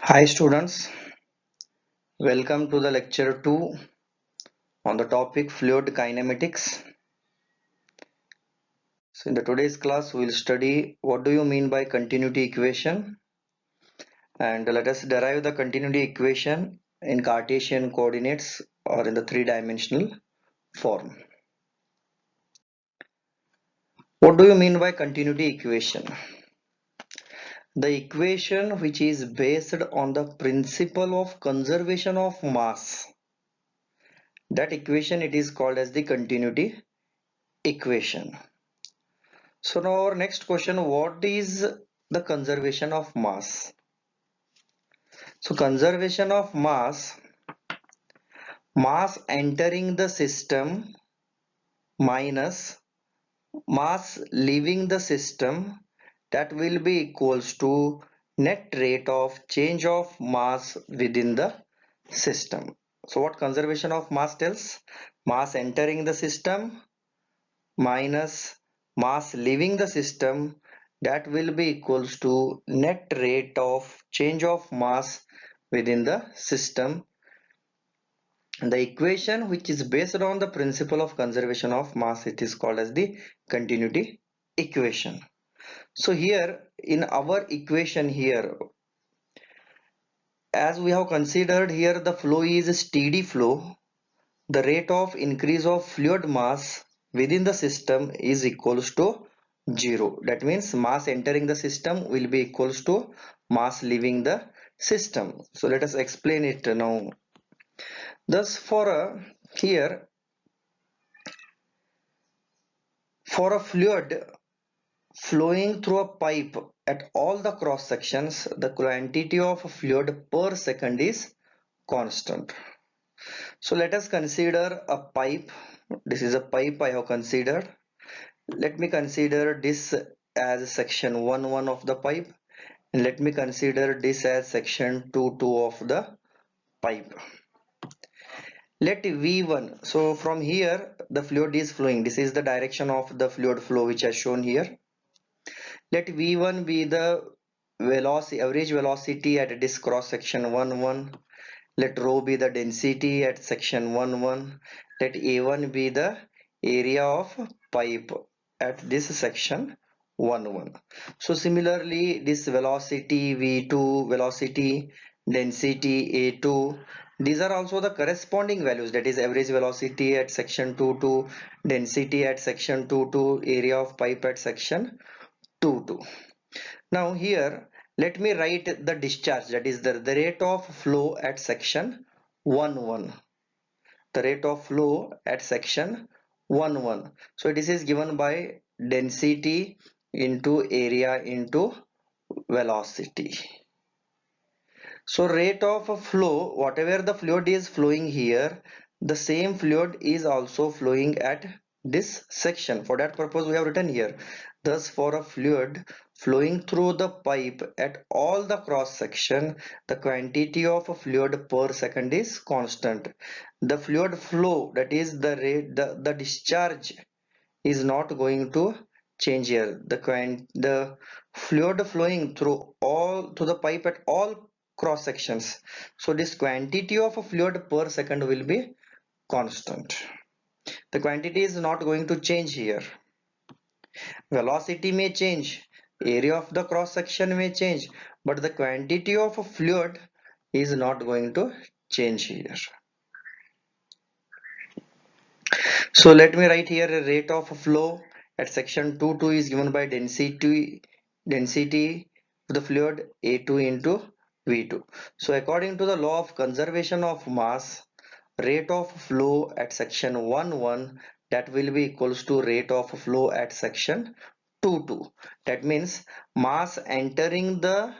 Hi students, welcome to the lecture 2 on the topic fluid kinematics. So in the today's class we will study what do you mean by continuity equation, and let us derive the continuity equation in Cartesian coordinates or in the three-dimensional form. What do you mean by continuity equation? The equation which is based on the principle of conservation of mass. That equation it is called as the continuity equation. So now our next question, what is the conservation of mass? So conservation of mass entering the system minus mass leaving the system, that will be equals to net rate of change of mass within the system. So what conservation of mass tells? Mass entering the system minus mass leaving the system, that will be equals to net rate of change of mass within the system. The equation which is based on the principle of conservation of mass, it is called as the continuity equation. So here in our equation here, as we have considered here, the flow is a steady flow. The rate of increase of fluid mass within the system is equals to 0. That means mass entering the system will be equals to mass leaving the system. So let us explain it now. Thus here for a fluid flowing through a pipe at all the cross sections, the quantity of fluid per second is constant. So let us consider a pipe. This is a pipe I have considered. Let me consider this as section 1 of the pipe, and let me consider this as section 2 of the pipe. Let V1, so from here the fluid is flowing. This is the direction of the fluid flow which is shown here. Let V1 be the velocity, average velocity at this cross section 1. Let rho be the density at section 1. Let A1 be the area of pipe at this section 1. So similarly, this velocity V2, velocity, density A2, these are also the corresponding values, that is average velocity at section 2, density at section 2, area of pipe at section 2. Now here let me write the discharge, that is the rate of flow at section 1. The rate of flow at section 1. So this is given by density into area into velocity. So rate of flow, whatever the fluid is flowing here, the same fluid is also flowing at this section. For that purpose we have written here. Thus for a fluid flowing through the pipe at all the cross section, the quantity of fluid per second is constant. The fluid flow, that is the rate, the discharge is not going to change here. The fluid flowing through the pipe at all cross sections, so this quantity of fluid per second will be constant. The quantity is not going to change here. Velocity may change, area of the cross section may change, but the quantity of fluid is not going to change here. So let me write here a rate of flow at section 2 is given by density of the fluid A2 into V2. So according to the law of conservation of mass, rate of flow at section 1, that will be equals to rate of flow at section 2. That means mass entering the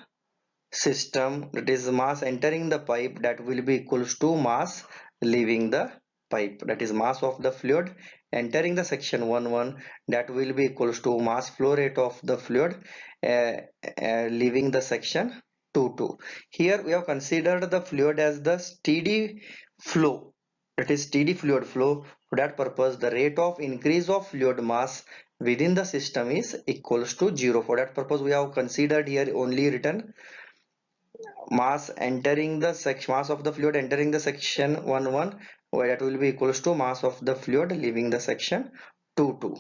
system, that is mass entering the pipe, that will be equals to mass leaving the pipe, that is mass of the fluid entering the section 1, that will be equals to mass flow rate of the fluid leaving the section 2. Here we have considered the fluid as the steady flow, that is steady fluid flow. For that purpose the rate of increase of fluid mass within the system is equals to 0. For that purpose we have considered here only written mass of the fluid entering the section 1 1, where that will be equals to mass of the fluid leaving the section 2 2.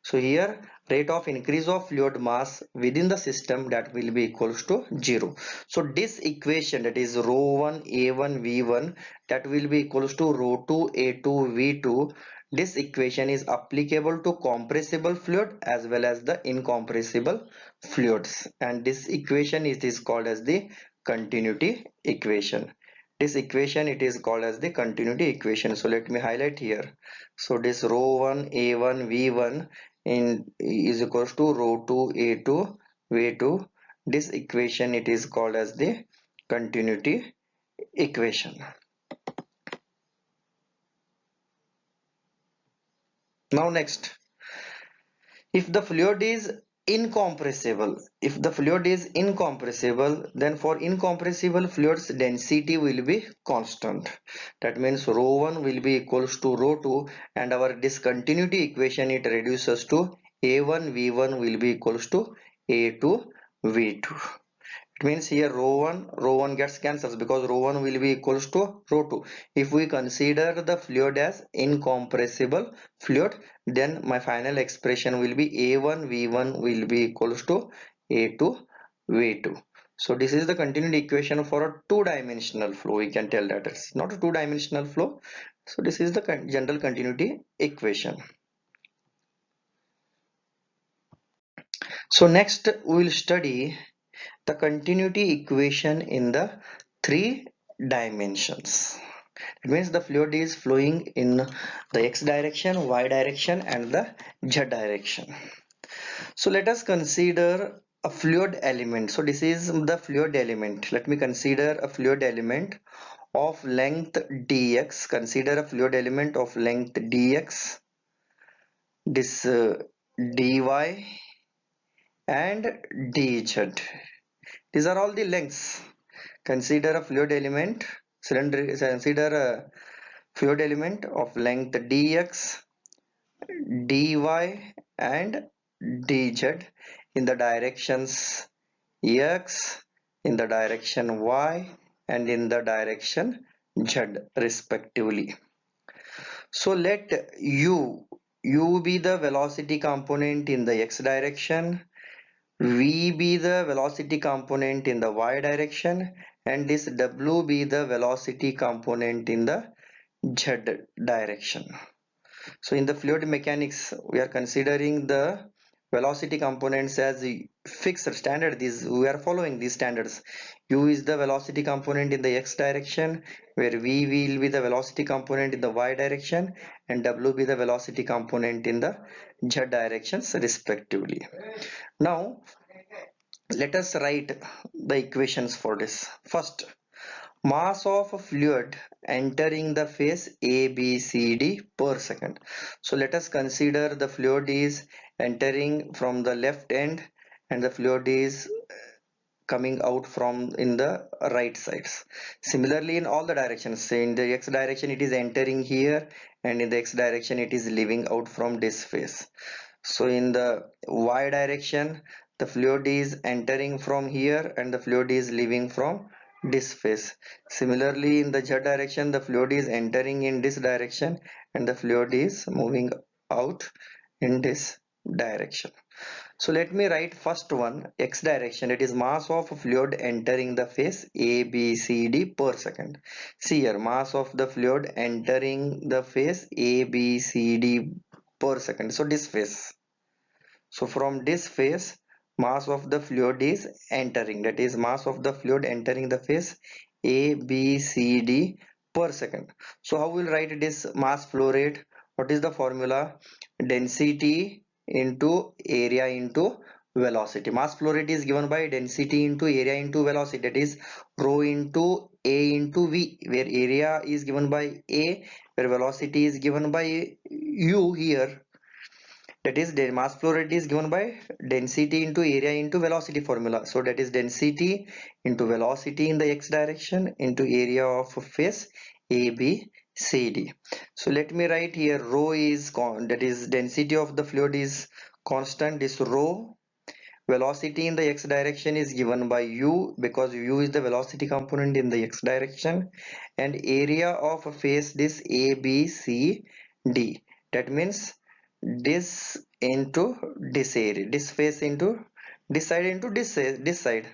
So here rate of increase of fluid mass within the system, that will be equals to 0. So this equation, that is rho 1 a1 v1, that will be equals to rho 2 a2 v2. This equation is applicable to compressible fluid as well as the incompressible fluids, and this equation is called as the continuity equation. This equation, it is called as the continuity equation. So let me highlight here. So this rho 1 a1 v1 in is equals to rho 2 a2 v2. This equation, it is called as the continuity equation. Now next, if the fluid is incompressible, then for incompressible fluids density will be constant. That means rho 1 will be equals to rho 2, and our discontinuity equation, it reduces to a1 v1 will be equals to a2 v2. It means here rho 1 gets cancels, because rho 1 will be equals to rho 2. If we consider the fluid as incompressible fluid, then my final expression will be A1 V1 will be equals to A2 V2. So this is the continuity equation for a two-dimensional flow. We can tell that it's not a two-dimensional flow. So this is the general continuity equation. So next we will study the continuity equation in the three dimensions. It means the fluid is flowing in the x direction, y direction, and the z direction. So let us consider a fluid element. So this is the fluid element. Let me consider a fluid element of length dx. Consider a fluid element of length dx, this dy and dz. These are all the lengths. Consider a fluid element, consider a fluid element of length dx, dy and dz in the directions x, in the direction y, and in the direction z respectively. So let u be the velocity component in the x direction, v be the velocity component in the y direction, and this w be the velocity component in the z direction. So in the fluid mechanics, we are considering the velocity components as the fixed standard. These we are following these standards. U is the velocity component in the x direction, where v will be the velocity component in the y direction, and w be the velocity component in the z directions respectively. Now let us write the equations for this. First, mass of a fluid entering the phase A, B, C, D per second. So let us consider the fluid is entering from the left end and the fluid is coming out from in the right sides. Similarly in all the directions, say in the x direction it is entering here, and in the x direction it is leaving out from this phase. So in the y direction the fluid is entering from here and the fluid is leaving from this phase. Similarly in the z direction the fluid is entering in this direction and the fluid is moving out in this direction. So let me write first one, x direction, it is mass of fluid entering the phase A, B, C, D per second. See here, mass of the fluid entering the phase A, B, C, D per second. So this phase. So from this phase, mass of the fluid is entering, that is mass of the fluid entering the phase A, B, C, D per second. So how we'll write this mass flow rate? What is the formula? Density into area into velocity. Mass flow rate is given by density into area into velocity, that is rho into A into V, where area is given by A, where velocity is given by U here. That is the mass flow rate is given by density into area into velocity formula. So that is density into velocity in the x direction into area of phase A, B, C, D. So let me write here rho is that is density of the fluid is constant, this rho Velocity in the x direction is given by u because u is the velocity component in the x direction, and area of a face this A, B, C, D. That means this into this area, this face into this side into this side.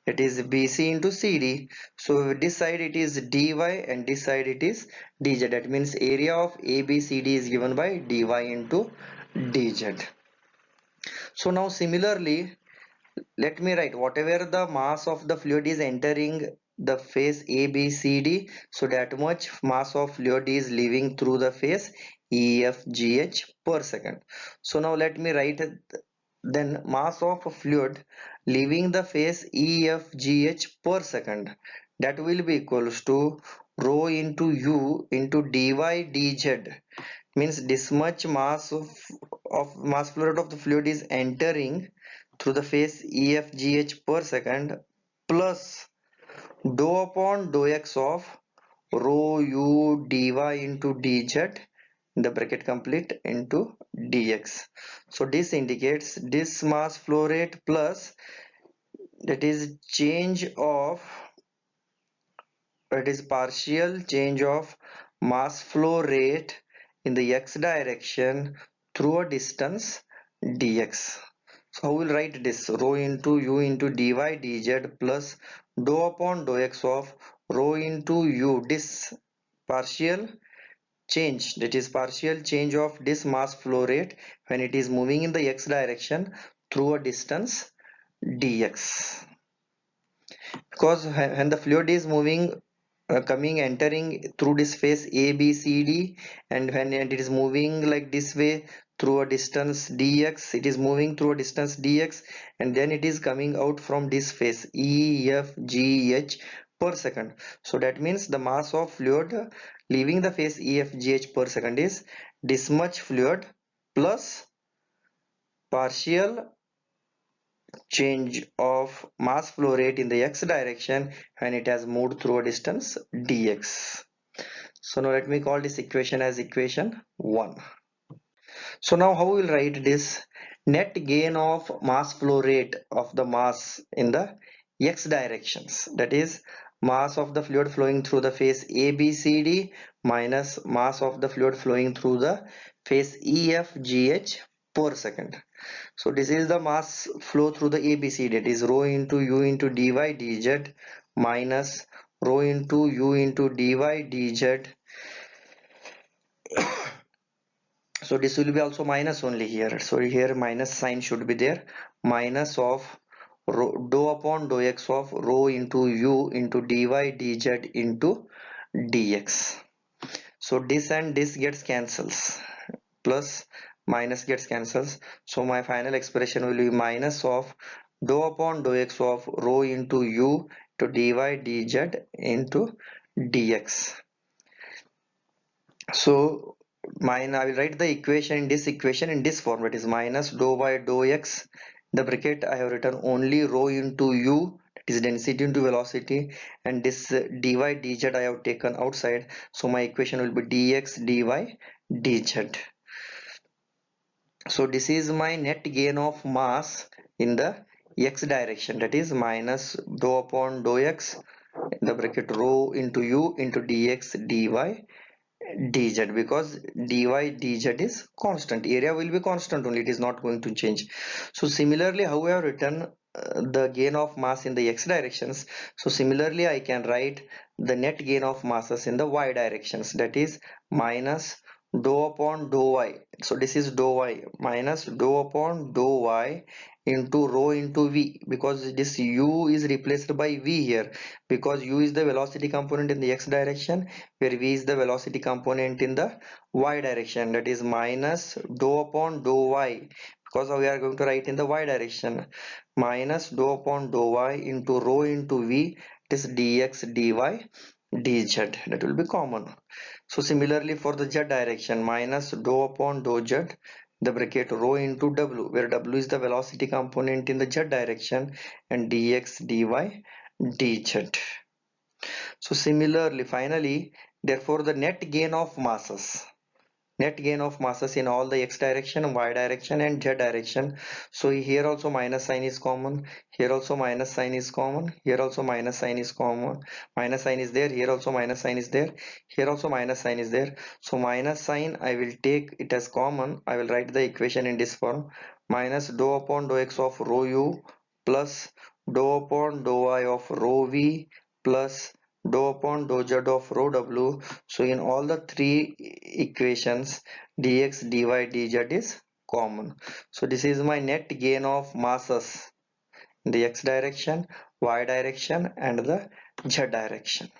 It is BC into CD. So this side it is DY and this side it is DZ. That means area of ABCD is given by DY into DZ. So now similarly, let me write whatever the mass of the fluid is entering the phase ABCD, so that much mass of fluid is leaving through the phase EFGH per second. So now let me write then mass of fluid leaving the phase EFGH per second, that will be equals to rho into U into dy dz, means this much mass of mass fluid of the fluid is entering through the phase EFGH per second plus dou upon dou x of rho u dy into dz, the bracket complete, into dx. So this indicates this mass flow rate plus, that is change of, that is partial change of mass flow rate in the x direction through a distance dx. So I will write this rho into u into dy dz plus dou upon dou x of rho into u, this partial change, that is partial change of this mass flow rate when it is moving in the x direction through a distance dx. Because when the fluid is moving, coming entering through this phase A B C D, and when it is moving like this way through a distance dx, it is moving through a distance dx, and then it is coming out from this phase E F G H per second. So that means the mass of fluid leaving the phase E F G H per second is this much fluid plus partial change of mass flow rate in the x direction when it has moved through a distance dx. So now let me call this equation as equation 1. So now how we will write this net gain of mass flow rate of the mass in the x directions, that is mass of the fluid flowing through the phase ABCD minus mass of the fluid flowing through the phase EFGH per second. So this is the mass flow through the ABC, that is rho into u into dy dz minus rho into u into dy dz. So this will be also minus only here. So here minus sign should be there. Minus of rho, dou upon dou x of rho into u into dy dz into dx. So this and this gets cancels, plus minus gets cancels. So my final expression will be minus of dou upon dou x of rho into u to dy dz into dx. So mine, I will write the equation in this equation in this form, it is minus dou by dou x, the bracket I have written only rho into u, that is density into velocity, and this dy dz I have taken outside, so my equation will be dx dy dz. So this is my net gain of mass in the x direction, that is minus dou upon dou x, the bracket rho into u into dx dy dz, because dy dz is constant, area will be constant only, it is not going to change. So similarly how we have written the gain of mass in the x directions, so similarly I can write the net gain of masses in the y directions, that is minus dou upon dou y. So this is dou y minus dou upon dou y into rho into v, because this u is replaced by v here, because u is the velocity component in the x direction, where v is the velocity component in the y direction, that is minus dou upon dou y, because we are going to write in the y direction, minus dou upon dou y into rho into v, this dx dy dz, that will be common. So similarly for the z direction, minus dou upon dou z, the bracket rho into w, where w is the velocity component in the z direction, and dx dy dz. So similarly finally, therefore the net gain of masses net gain of masses in all the x direction, y direction and z direction. So here also minus sign is common, here also minus sign is common, here also minus sign is common, minus sign is there, here also minus sign is there, here also minus sign is there. So minus sign I will take it as common. I will write the equation in this form: minus dou upon dou x of rho u plus dou upon dou y of rho v plus dou upon dou z of rho w. So in all the three equations, dx dy dz is common. So this is my net gain of masses in the x direction, y direction and the z direction.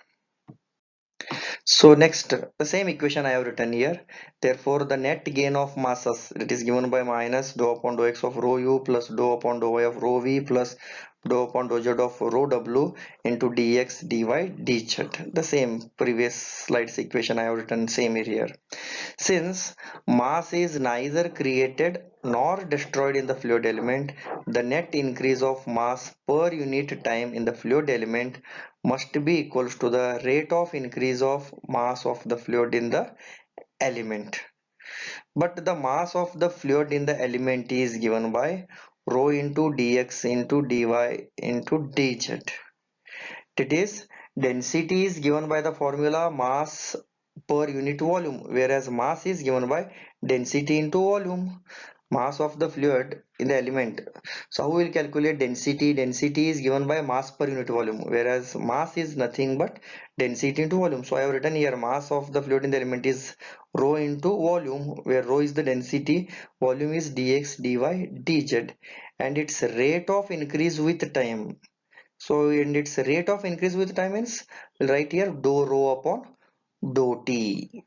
So next, the same equation I have written here. Therefore, the net gain of masses, that is given by minus dou upon dou x of rho u plus dou upon dou y of rho v plus dou upon dou z of rho w into dx dy dz. The same previous slides equation I have written same here. Since mass is neither created nor destroyed in the fluid element, the net increase of mass per unit time in the fluid element must be equals to the rate of increase of mass of the fluid in the element. But the mass of the fluid in the element is given by rho into dx into dy into dz. That is, density is given by the formula mass per unit volume, whereas mass is given by density into volume, mass of the fluid in the element. So how we will calculate density? Density is given by mass per unit volume, whereas mass is nothing but density into volume. So I have written here mass of the fluid in the element is rho into volume, where rho is the density, volume is dx dy dz, and its rate of increase with time. So and its rate of increase with time means we'll write here dou rho upon dou t,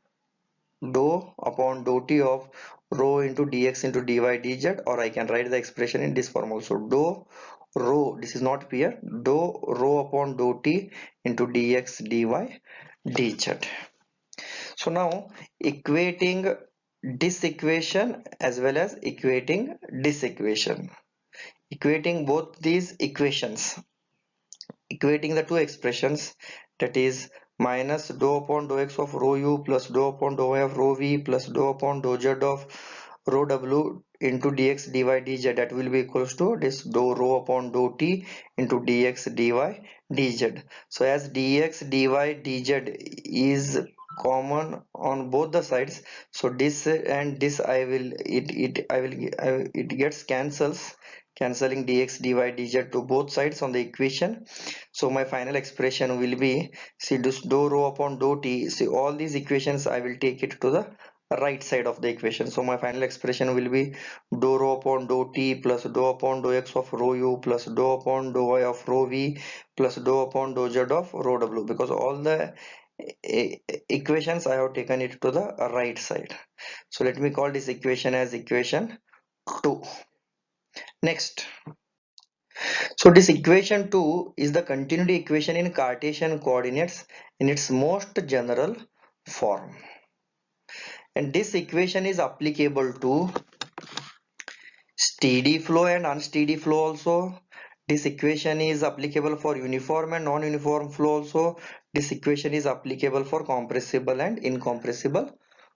dou upon dou t of rho into dx into dy dz, or I can write the expression in this form also: dou rho, this is not here, dou rho upon dou t into dx dy dz. So now equating this equation as well as equating this equation, equating both these equations, equating the two expressions, that is minus dou upon dou x of rho u plus dou upon dou y of rho v plus dou upon dou z of rho w into dx dy dz, that will be equals to this dou rho upon dou t into dx dy dz. So as dx dy dz is common on both the sides, so this and this I will it gets cancelling dx dy dz to both sides on the equation. So my final expression will be, see this dou rho upon dou t, see all these equations I will take it to the right side of the equation. So my final expression will be dou rho upon dou t plus dou upon dou x of rho u plus dou upon dou y of rho v plus dou upon dou z of rho w, because all the equations I have taken it to the right side. So let me call this equation as equation 2. Next, so this equation 2 is the continuity equation in Cartesian coordinates in its most general form. And this equation is applicable to steady flow and unsteady flow also. This equation is applicable for uniform and non-uniform flow also. This equation is applicable for compressible and incompressible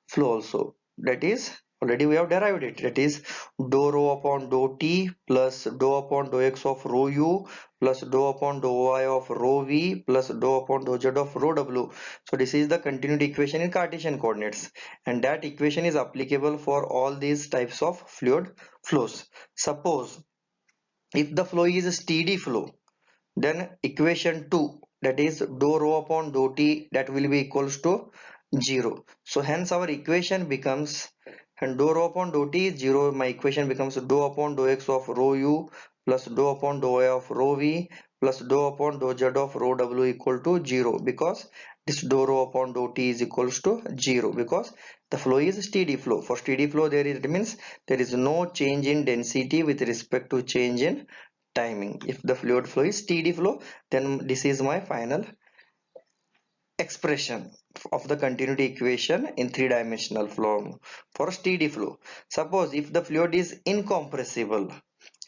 flow also. That is, already we have derived it. That is dou rho upon dou t plus dou upon dou x of rho u plus dou upon dou y of rho v plus dou upon dou z of rho w. So this is the continuity equation in Cartesian coordinates, and that equation is applicable for all these types of fluid flows. Suppose if the flow is a steady flow, then equation 2, that is dou rho upon dou t, that will be equals to 0. So hence our equation becomes, and dou rho upon dou t is 0, my equation becomes dou upon dou x of rho u plus dou upon dou y of rho v plus dou upon dou z of rho w equal to 0, because this dou rho upon dou t is equals to 0, because the flow is steady flow. For steady flow there is, it means there is no change in density with respect to change in timing. If the fluid flow is steady flow, then this is my final expression of the continuity equation in three-dimensional form for steady flow. Suppose if the fluid is incompressible,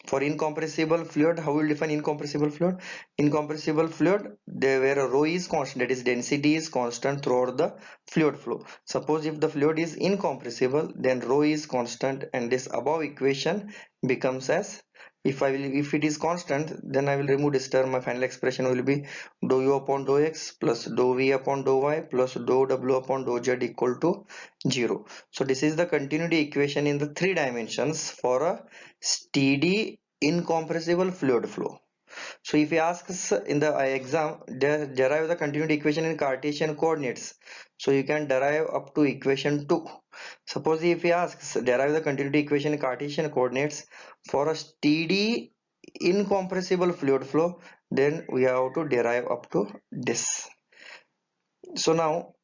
For incompressible fluid, how will define incompressible fluid? Incompressible fluid, there where rho is constant, that is density is constant throughout the fluid flow. Suppose if the fluid is incompressible, then rho is constant, and this above equation becomes as, if it is constant, then I will remove this term. My final expression will be dou u upon dou x plus dou v upon dou y plus dou w upon dou z equal to 0. So this is the continuity equation in the 3 dimensions for a steady incompressible fluid flow. So if he asks in the exam, derive the continuity equation in Cartesian coordinates, so you can derive up to equation 2. Suppose if he asks derive the continuity equation in Cartesian coordinates for a steady incompressible fluid flow, then we have to derive up to this. So now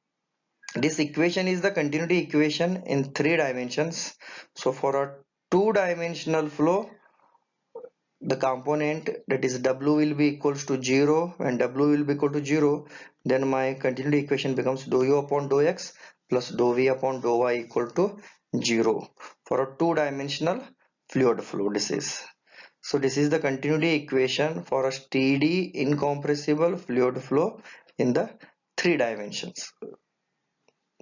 this equation is the continuity equation in 3 dimensions. So for a 2 dimensional flow, the component, that is w, will be equals to 0. When w will be equal to 0, then my continuity equation becomes dou u upon dou x plus dou v upon dou y equal to 0 for a 2 dimensional fluid flow. This is the continuity equation for a steady incompressible fluid flow in the 3 dimensions.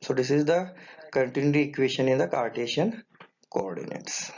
So this is the continuity equation in the Cartesian coordinates.